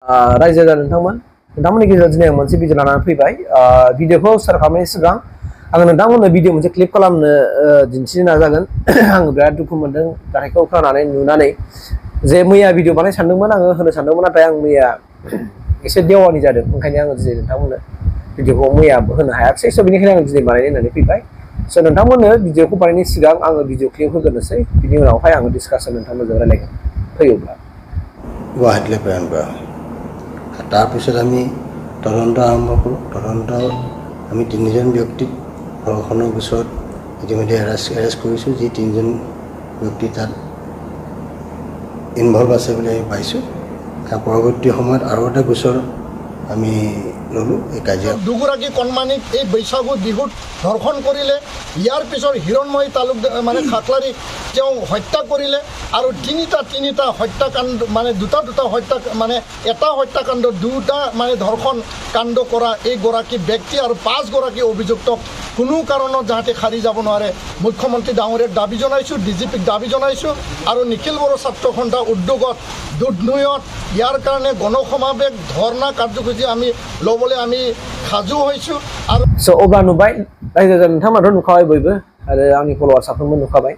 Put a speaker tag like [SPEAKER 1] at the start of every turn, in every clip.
[SPEAKER 1] रायजो राजा नोंथांमोननि गेजेराव दिनै आं मोनसे भिडिअ लानानै फैबाय भिडिअखौ स्टार्ट खालामनायनि सिगां आङो नोंथांमोननो भिडिअ मोनसे क्लिप खालामनो दिन्थिनो नाजागोन आङो बिराद दुखु मोनदों जाथायखौ खोनानानै नुनानै जे मैया भिडिअ बानायनो सानदोंमोन आङो होनो सानदोंमोन नाथाय आं मैया एसे देवानि जादों ओंखायनो आङो दिनै नोंथांमोननो भिडिअखौ मैया होनो हायाखिसै स' बेनिखायनो आं दिनै बानायनो होननानै फैबाय स' नोंथांमोननो भिडिअखौ बानायनायनि सिगां आङो भिडिअ क्लिप होग्रोनोसै बिनि उनावहाय आङो डिसकासन नोंथांमोनजों रायलायगोन फैयोब्ला
[SPEAKER 2] গুৱাহাটীলৈ প্ৰেৰণ কৰা হয়। তাৰপিছত আমি তদন্ত আৰম্ভ কৰোঁ। তদন্ত আমি 3জন ব্যক্তিক ধৰ্ষণৰ গোচৰত ইতিমধ্যে এৰেষ্ট কৰিছোঁ। যি 3জন ব্যক্তি তাত ইনভলভ আছে বুলি আমি পাইছোঁ। তাৰ পৰৱৰ্তী সময়ত আৰু এটা গোচৰ আমি ল'লোঁ এই কাজিয়া।
[SPEAKER 3] দুগৰাকী কণমানিক এই বৈশাগু বিহুত ধৰ্ষণ কৰিলে। ইয়াৰ পিছত হিৰণময় তালুক খাকলাৰীক তেওঁ হত্যা কৰিলে আৰু তিনিটা হত্যাকাণ্ড দুটা হত্যা এটা হত্যাকাণ্ড দুটা ধৰ্ষণ কাণ্ড কৰা এইগৰাকী ব্যক্তি আৰু 5গৰাকী অভিযুক্তক কোনো কাৰণত যাতে সাৰি যাব নোৱাৰে মুখ্যমন্ত্ৰী ডাঙৰীয়াক দাবী জনাইছোঁ, ডিজিপিক দাবী জনাইছোঁ আৰু নিখিল বড়ো ছাত্ৰ সন্থা উদ্যোগত দুধনৈত ইয়াৰ কাৰণে গণসমাৱেশ ধৰ্ণা কাৰ্যসূচী আমি ল'বলৈ আমি সাজু হৈছোঁ। আৰু
[SPEAKER 1] अब्ला नुबाय रायजो राजा नोंथांमोनाथ' नुखाबाय बयबो आरो आंनि फल'वार साफ्रोमबो नुखाबाय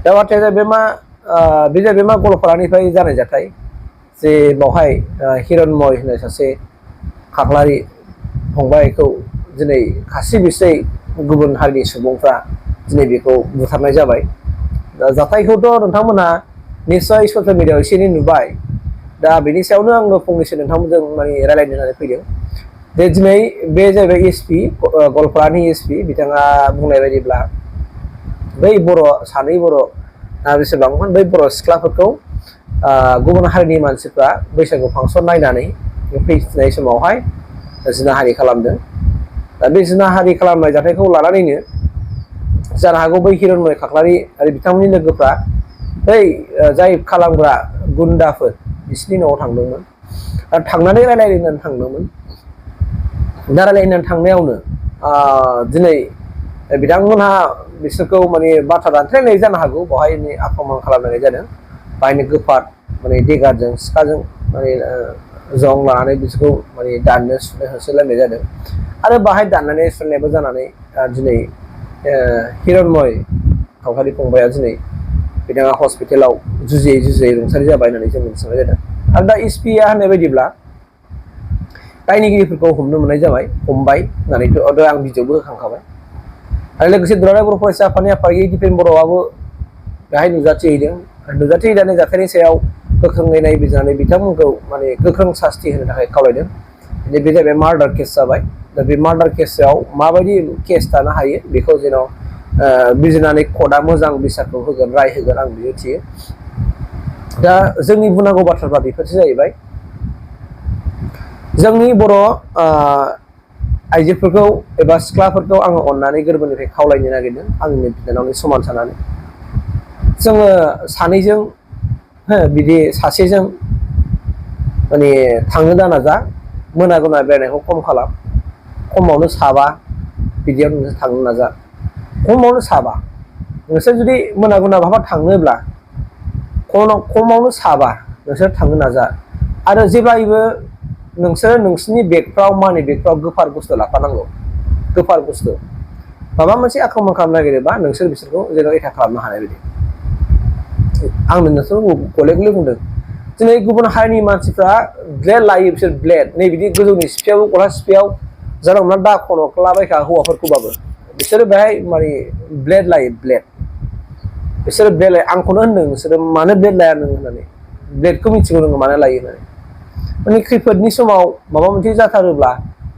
[SPEAKER 1] दा बाथ्राया जाहैबाय मा गलपारानिफ्राय जानाय जाथाय जे बावहाय हिरण्मय होननाय सासे खाख्लारि फंबायखौ दिनै खास्रि बिस्रि गुबुन हारिनि सुबुंफ्रा दिनै बेखौ बुथारनाय जाबाय। दा जाथायखौथ' नोंथांमोनहा निस्सय ससियेल मिडियायाव एसे एनै नुबाय। दा बेनि सायावनो आङो फंनैसो नोंथांमोनजों रायलायनो होननानै फैदों जे दिनै बे जाहैबाय एसपि गलपारानि एसपि बिथाङा बुंनाय बायदिब्ला बै सानै बर' बेसेबांमोन बै बर' सिख्लाफोरखौ गुबुन हारिनि मानसिफ्रा बैसागु फांसन नायनानै फैफिननाय समावहाय जिनाहारि खालामदों। दा बे जिनाहारि खालामनाय जाथायखौ लानानैनो जानो हागौ बै हिरण्मय खाख्लारि आरो बिथांमोननि लोगोफ्रा बै जाय खालामग्रा गुन्दाफोर बिसिनि न'आव थांदोंमोन आरो थांनानै रायलायनानै थांदोंमोन। दा रायलायनानै थांनायावनो दिनै बिथांमोनहा बिसोरखौ बाथ्रा दान्थेलायनाय जानो हागौ बेवहाय आक्रमण खालामनाय जादों बाहायनो गोफार देगारजों सिखाजों जं लानानै बिसोरखौ दाननो सुनो होसोलायनाय जादों आरो बाहाय दाननानै सुनायबो जानानै दिनै हिरण्मय खाख्लारि फंबाया दिनै बिथाङा हस्पिटालाव जुजियै रुंसारि जाबाय होननानै जों मिथिनाय जादों। आरो दा एसपिआ होननाय बायदिब्ला दायनिगिरिफोरखौ हमनो मोननाय जाबाय हमबाय होननानैथ' आं भिडिअबो होखांखाबाय आरो लोगोसे दुलाराय बर' फरायसा आफादनि आफादगिरि दिपेन बर'आबो बेहाय नुजाथिहैनानै जाथायनि सायाव गोख्रोङै नायबिजिरनानै बिथांमोनखौ गोख्रों सास्ति होनो थाखाय खावलायदों। बे जाहैबाय मार्डार केस जाबाय। दा बे मार्डार केसआव माबायदि केस दानो हायो बेखौ जेन' बिजिरनानै कर्टआ मोजां बिसारखौ होगोन राय होगोन आं मिजिंथियो। दा जोंनि बुंनांगौ बाथ्राफ्रा बेफोरसो जाहैबाय जोंनि बर' आइजोफोरखौ एबा सिख्लाफोरखौ आङो अननानै गोरबोनिफ्राय खावलायनो नागिरदों आंनि बिनानावनि समान साननानै जोङो सानैजों बिदि सासेजों थांनो दानाजा मोना गुना बेरायनायखौ खम खालाम खमावनो साबा बिदियाव नोंसोर थांनो नाजा खमावनो साबा नोंसोर जुदि मोना गुना बहाबा थाङोब्ला खमावनो साबा नोंसोर थांनो नाजा आरो जेब्लायबो नोंसोर नोंसिनि बेगफ्राव मानि बेगफ्राव गोफार बुस्थु लाफानांगौ। गोफार बुस्थु माबा मोनसे आक्रमण खालामनो नागिरोबा नोंसोर बिसोरखौ जेन' रैखा खालामनो हानाय बायदि आंनो नोंसोरखौ गले गले बुंदों। दिनै गुबुन हारिनि मानसिफ्रा ब्लेड लायो बिसोर ब्लेड नै बिदि गोजौनि सिफियाव गला सिफियाव जानला मोनला दा खन'लाबायखा हौवाफोरखौबाबो बिसोरो बेहाय ब्लेड लायो ब्लेड बिसोरो ब्लेड लायो आंखौनो होनदों नोंसोरो मानो ब्लेड लाया नों होननानै ब्लेडखौ मिथिगौ नोङो मानो लायो होननानै खैफोदनि समाव माबा मोनसे जाथारोब्ला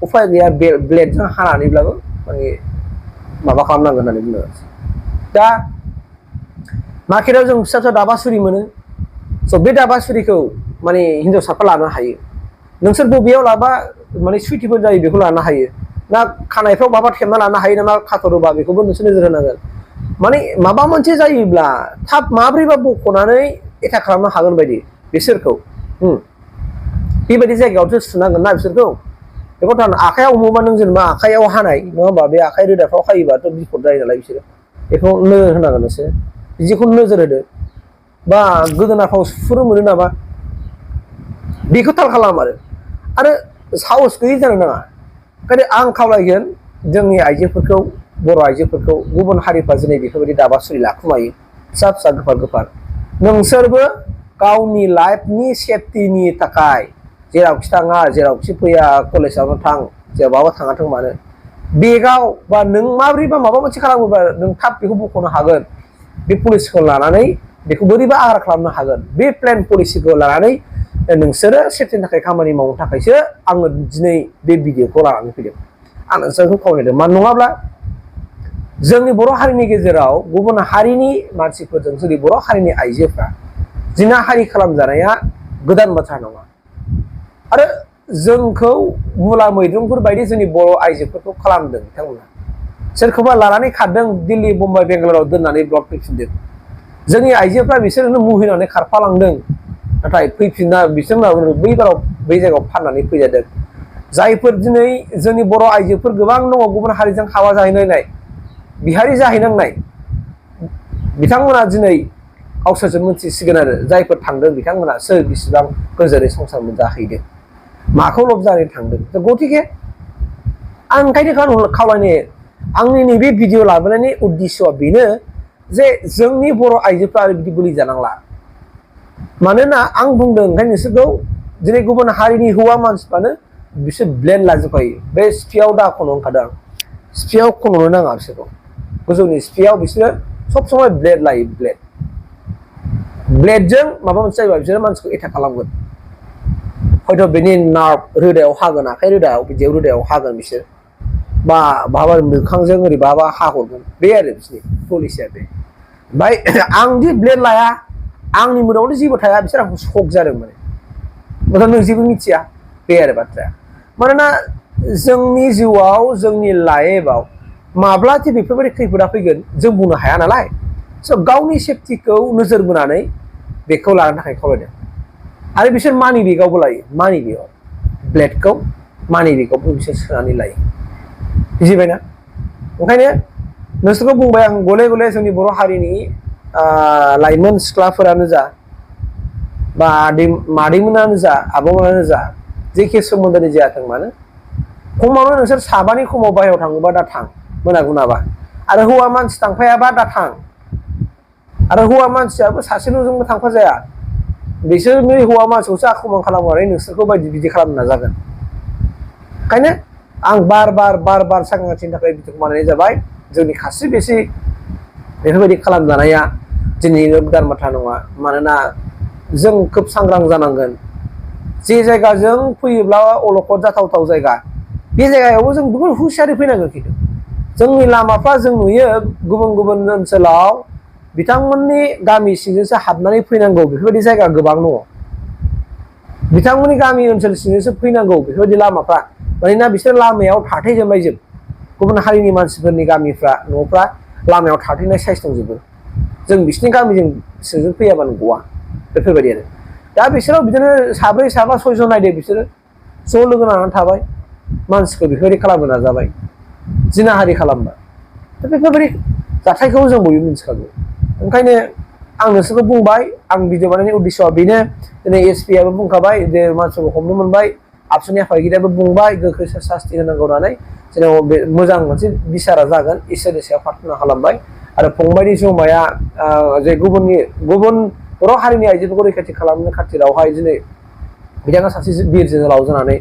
[SPEAKER 1] उफाय गैया ब्लेडजों हानानैब्लाबो माबा खालामनांगोन होननानै बुंदों। दा मार्केटआव जों फिसा फिसा दाबा सुरि मोनो स' बे दाबा सुरिखौ हिन्जावसाफ्रा लानो हायो। नोंसोर बबेयाव लाबा सुइटिफोर जायो बेखौ लानो हायो ना खानायफ्राव माबा थेबना लानो हायो नामा खाथरोबा बेखौबो नोंसोर नोजोर होनांगोन। माबा मोनसे जायोब्ला थाब माब्रैबा बख'नानै एटाक खालामनो हागोन बायदि बिसोरखौ बेबायदि जायगायावसो सुनांगोन ना बिसोरखौ बेखौ आखाइयाव हमोबा नों जेनेबा आखाइयाव हानाय नङा होमबा बे आखाइ रोदाफ्राव खायोबाथ' बिपद जायो नालाय बिसोरो बेखौ नोजोर होनांगोन नोंसोर बिदिखौ नोजोर होदो बा गोदोनाफ्राव सुफुनो मोनो नामा बेखौ थाल खालाम आरो साहस गैयै जानो नाङा ओंखायनो आं खावलायगोन जोंनि आइजोफोरखौ बर' आइजोफोरखौ गुबुन हारिफ्रा दिनै बेफोरबायदि दाबा सुरि लाखुमायो फिसा फिसा गोफार नोंसोरबो गावनि लाइफनि सेफटिनि थाखाय जेरावखि थाङा जेरावखि फैया कलेजावनो थां जेरावबाबो थाङाथों मानो बेगाव बा नों माबोरैबा माबा मोनसे खालामोबा नों थाब बेखौ बख'नो हागोन बे पलिसिखौ लानानै बेखौ बोरैबा आहार खालामनो हागोन बे प्लेन पलिसिखौ लानानै नोंसोरो सेफटिनि थाखाय खामानि मावनो थाखायसो आङो दिनै बे भिडिअखौ लानानै फैदों आं नोंसोरखौ खावलायदों मानो नङाब्ला जोंनि बर' हारिनि गेजेराव गुबुन हारिनि मानसिफोरजों जोंनि बर' हारिनि आइजोफ्रा जिनाहारि खालामजानाया गोदान बाथ्रा नङा आरो जोंखौ मुला मैद्रुंफोर बायदि जोंनि बर' आइजोफोरखौ खालामदों बिथांमोना सोरखौबा लानानै खारदों दिल्ली मुम्बाइ बेंगालराव दोननानै ब्लक फैफिनदों जोंनि आइजोफ्रा बिसोरनो मुहिनानै खारफालांदों नाथाय फैफिनना बिसोरनाव बै जायगायाव फाननानै फैजादों जायफोर दिनै जोंनि बर' आइजोफोर गोबां दङ गुबुन हारिजों हाबा जाहैनाय बिहारि जाहैनांनाय बिथांमोना दिनै गावसोरसो मिथिसिगोन आरो जायफोर थांदों बिथांमोना सोर बिसिबां गोजोनै संसार मोनजाहैदों माखौ लब जानानै थांदों गथिखे आं ओंखायनो खावलायनो आंनि नैबे भिडिअ लाबोनायनि उद्देश्यआ बेनो जे जोंनि बर' आइजोफ्रा आरो बिदि बोलि जानांला मानोना आं बुंदों ओंखायनो नोंसोरखौ दिनै गुबुन हारिनि हौवा मानसिफ्रानो बिसोर ब्लेड लाजोबखायो बे स्पियाव दा खनो ओंखारदों आं स्पियाव खन'नो नाङा बिसोरखौ गोजौनि स्पियाव बिसोरो सब समाय ब्लेड लायो ब्लेडजों माबा मोनसे जायोबा बिसोरो मानसिखौ एटाक खालामगोन हयथ' बेनि नार्भ रोदायाव हागोन आखाइ रोदायाव बिदियाव रोदायाव हागोन बिसोर बा बहाबा मोखांजों ओरै बहाबा हाहरगोन बे आरो बिसोरनि पलिसिया बे ओमफ्राय आंदि ब्लेड लाया आंनि मोदोमावनो जेबो थाया बिसोर आंखौ शक जादों माने मोजां नों जेबो मिथिया बे आरो बाथ्राया मानोना जोंनि जिउआव जोंनि लाइफआव माब्लाथो बेफोरबायदि खैफोदा फैगोन जों बुंनो हाया नालाय स' गावनि सेफटिखौ नोजोर बोनानै बेखौ लानो थाखाय खावलायदों आरो बिसोर मानि बेगावबो लायो मानि बेगाव ब्लेडखौ मानि बेगावबो बिसोर सोनानै लायो बुजिबायना ओंखायनो नोंसोरखौ बुंबाय आं गले गले जोंनि बर' हारिनि लाइमोन सिख्लाफोरानो जा बा मादैमोनानो जा आब'मोनानो जा जेखि सोमोन्दोनि जायाथों मानो खमावनो नोंसोर साबानि खमाव बाहेरायाव थाङोबा दा थां मोनागुनाबा आरो हौवा मानसि थांफायाबा दा थां आरो हौवा मानसियाबो सासेल'जोंबो थांफाजाया बिसोरनि हौवा मानसिखौसो आख्रमन खालामनानै नोंसोरखौ बायदि खालामनो नाजागोन ओंखायनो आं बार बार सांग्रांथिनि थाखाय भिडिअखौ बानायनाय जाबाय जोंनि खासि बेसि बेफोरबायदि खालामजानाया दिनै गोदान बाथ्रा नङा मानोना जों खोब सांग्रां जानांगोन जे जायगाजों फैयोब्ला अलखद जाथावथाव जायगा बे जायगायावबो जों गुबुन हुसियारि फैनांगोन खिन्थु जोंनि लामाफ्रा जों नुयो गुबुन ओनसोलाव बिथांमोननि गामि सिंजोंसो हाबनानै फैनांगौ बेफोरबायदि जायगा गोबां दङ बिथांमोननि गामि ओनसोल सिंजोंसो फैनांगौ बेफोरबायदि लामाफ्रा मानोना बिसोर लामायाव थाथेजोबनायजोब गुबुन हारिनि मानसिफोरनि गामिफ्रा न'फ्रा लामायाव थाथेनाय साइस दंजोबो जों बिसोरनि गामिजों सिंजों फैयाबानो गवा बेफोरबायदि आरो दा बिसोराव बिदिनो साब्रै साबा सयजन नायदो बिसोरो ज' लोगो नांनानै थाबाय मानसिखौ बेफोरबायदि खालामनो नाजाबाय जिनाहारि खालामबाय दा बेफोरबायदि जाथायखौ जों बयबो मिथिखागौ ओंखायनो आं नोंसोरखौ बुंबाय आं भिडिअ बानायनायनि उद्देश्यआ बेनो दिनै एसपि आबो बुंखाबाय जे मानसिखौ हमनो मोनबाय आबसुनि आफादगिरियाबो बुंबाय गोख्रै सास्ति होनांगौ होननानै जेनेबा बे मोजां मोनसे बिसारा जागोन इसोरनि सायाव प्रार्थना खालामबाय आरो फंबायनि जमाया जे गुबुन बर' हारिनि आइजोफोरखौ रैखाथि खालामनो खाथिरावहाय दिनै बिथाङा सासे बिर जोहोलाव जानानै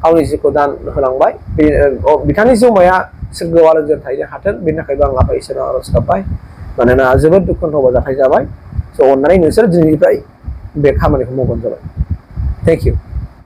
[SPEAKER 1] गावनि जिउखौ दान होलांबाय बिथांनि जमाया सोरगोआव आलो थाहैनो हाथों बेनि थाखायबो आं आफा इसोरनाव आरज गाबबाय मानोना जोबोद दुखुनांथाव जाथाय जाबाय स' अननानै नोंसोर दिनैनिफ्राय बे खामानिखौ मावबानो जाबाय थेंक इउ